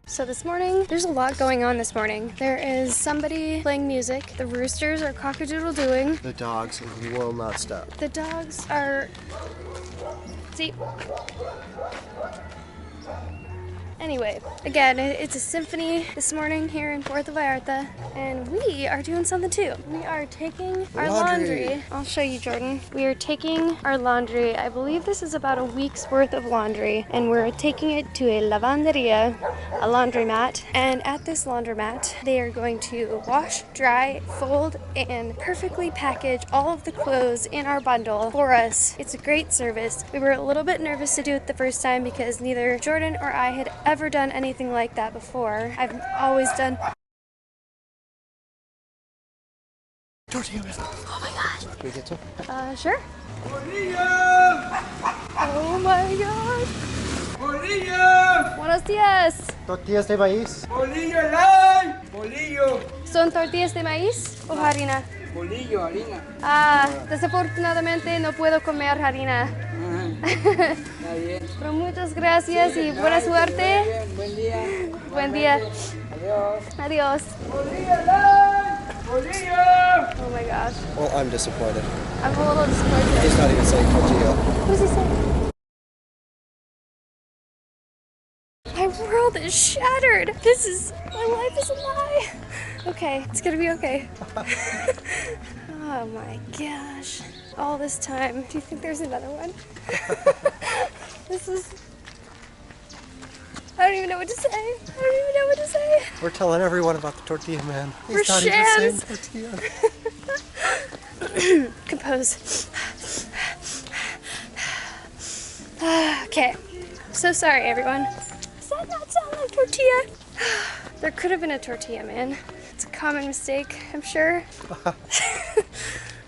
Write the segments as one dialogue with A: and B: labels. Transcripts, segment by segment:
A: So this morning, there's a lot going on this morning. There is somebody playing music. The roosters are cock-a-doodle-dooing.
B: The dogs will not stop.
A: The dogs are... See? Anyway, again, it's a symphony this morning here in Puerto Vallarta, and we are doing something too. We are taking our laundry. I'll show you, Jordan. We are taking our laundry. I believe this is about a week's worth of laundry, and we're taking it to a lavandería, a laundromat. And at this laundromat, they are going to wash, dry, fold, and perfectly package all of the clothes in our bundle for us. It's a great service. We were a little bit nervous to do it the first time because neither Jordan or I had ever done anything like that before. I've always done...
B: Tortilla.
A: Oh my gosh.
B: Can we get some?
A: Sure.
C: ¡Bolillo!
A: Oh my god.
C: ¡Bolillo!
A: Buenos días.
B: Tortillas de maíz.
C: ¡Bolillo light! ¡Bolillo!
A: ¿Son tortillas de maíz o harina?
C: Bolillo, harina.
A: Desafortunadamente no puedo comer harina.
C: Está bien.
A: Pero muchas gracias y buena suerte.
C: Bien, buen día.
A: Buen día.
C: Adiós.
A: Adiós.
C: ¡Bolillo light! ¡Bolillo!
A: Oh my gosh.
B: Well, I'm disappointed.
A: I'm a little disappointed.
B: He's not even saying tortilla.
A: What does he say? My world is shattered. My life is a lie. Okay, it's gonna be okay. Oh my gosh. All this time. Do you think there's another one? I don't even know what to say.
B: We're telling everyone about the tortilla man. He's
A: We're
B: not
A: shams.
B: even saying tortilla.
A: Compose. Okay. So sorry, everyone. Does that not sound like tortilla? There could have been a tortilla man. It's a common mistake, I'm sure.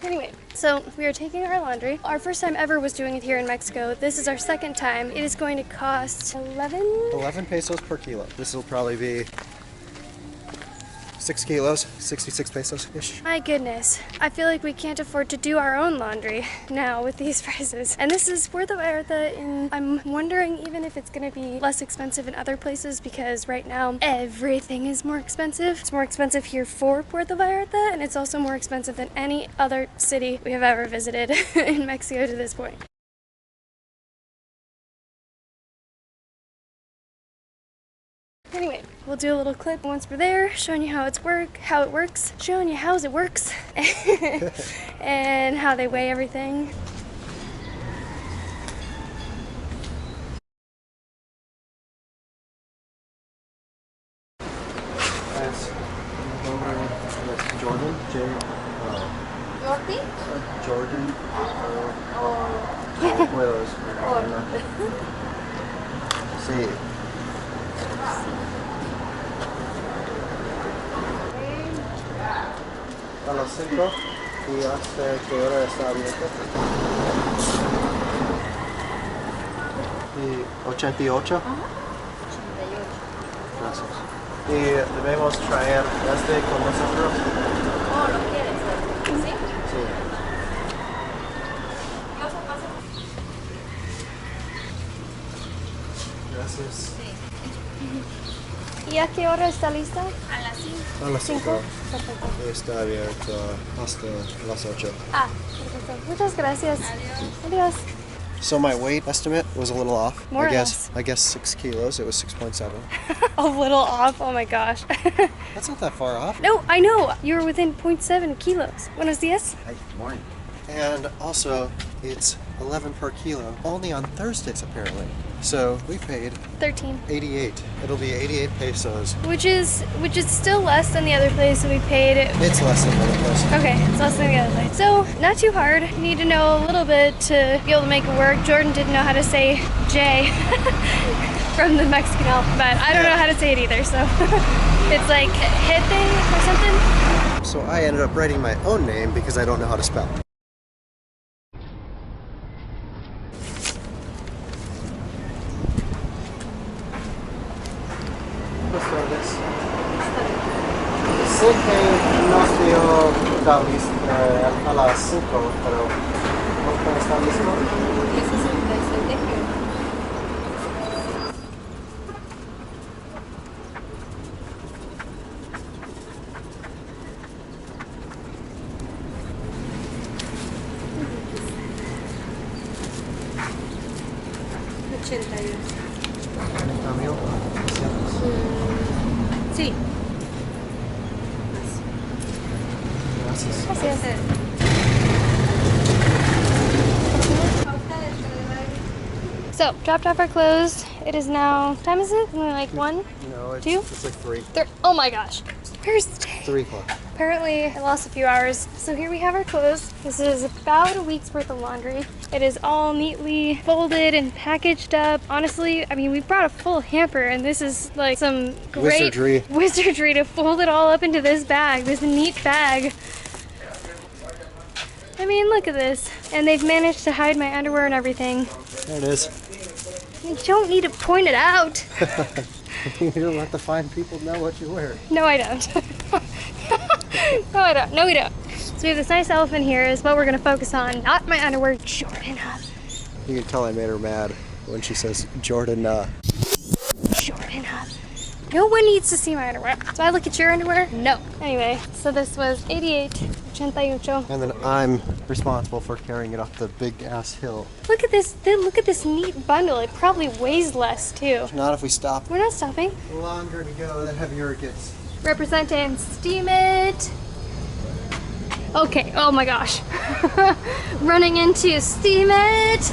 A: Anyway, so we are taking our laundry. Our first time ever was doing it here in Mexico. This is our second time. It is going to cost
B: 11 pesos per kilo. This will probably be 6 kilos, 66 pesos-ish.
A: My goodness. I feel like we can't afford to do our own laundry now with these prices. And this is Puerto Vallarta, and I'm wondering even if it's going to be less expensive in other places because right now everything is more expensive. It's more expensive here for Puerto Vallarta, and it's also more expensive than any other city we have ever visited in Mexico to this point. Anyway, we'll do a little clip once we're there, showing you how it works, showing you how it works, and how they weigh everything.
B: That's Jordan.
A: Jordi?
B: Jordan. Sí. A las 5 y hasta qué hora está abierto. Y 88. Gracias. Y debemos traer con nosotros.
A: Oh, ¿lo quieres? ¿Sí?
B: Sí. Gracias.
A: ¿Y a qué hora está lista?
D: A las 5.
B: A las 5.
A: Perfecto.
B: Está abierto hasta las 8.
A: Perfecto. Muchas gracias.
D: Adiós.
A: Adiós.
B: So my weight estimate was a little off.
A: More or
B: I guess 6 kilos. It was 6.7.
A: A little off. Oh my gosh.
B: That's not that far off.
A: No, I know. You were within 0.7 kilos. Buenos días.
B: Hi, morning. And also, it's 11 per kilo. Only on Thursdays, apparently. So we paid
A: 13.
B: 88. It'll be 88 pesos.
A: Which is still less than the other place that we paid.
B: It's less than the other place.
A: Okay, it's less than the other place. So, not too hard. You need to know a little bit to be able to make it work. Jordan didn't know how to say J from the Mexican alphabet. I don't know how to say it either, so it's like Jete or something.
B: So I ended up writing my own name because I don't know how to spell. Sé que nos dio a las 5, pero ¿no está listo?
D: 10:67.
A: 81.
B: Cambio.
A: Sí.
B: Gracias.
A: Gracias. So, dropped off our clothes. It is now, what time is it? Only like 1?
B: No, it's,
A: 2?
B: it's like 3.
A: Oh my gosh. Where's the day?
B: 3 o'clock.
A: Apparently, I lost a few hours. So here we have our clothes. This is about a week's worth of laundry. It is all neatly folded and packaged up. Honestly, I mean, we brought a full hamper and this is like some great wizardry to fold it all up into this bag, this neat bag. I mean, look at this. And they've managed to hide my underwear and everything.
B: There it is.
A: You don't need to point it out.
B: You don't let the fine people know what you wear.
A: No, I don't. No, I don't. No, we don't. So we have this nice elephant here is what we're going to focus on, not my underwear. Jordan.
B: You can tell I made her mad when she says Jordan.
A: Jordan. No one needs to see my underwear. So I look at your underwear? No. Anyway, so this was 88. And
B: then I'm responsible for carrying it up the big ass hill.
A: Look at this. Look at this neat bundle. It probably weighs less too.
B: Not if we stop.
A: We're not stopping.
B: The longer we go, the heavier it gets.
A: Representing Steam It. Okay. Oh my gosh. Running into Steam It.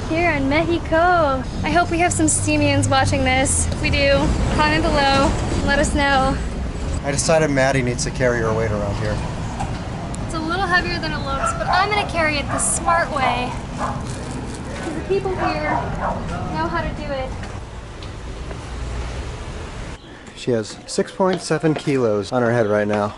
A: Here in Mexico. I hope we have some Steamians watching this. If we do, comment below. Let us know.
B: I decided Maddie needs to carry her weight around here.
A: It's a little heavier than it looks, but I'm gonna carry it the smart way. Because the people here know how to do it.
B: She has 6.7 kilos on her head right now.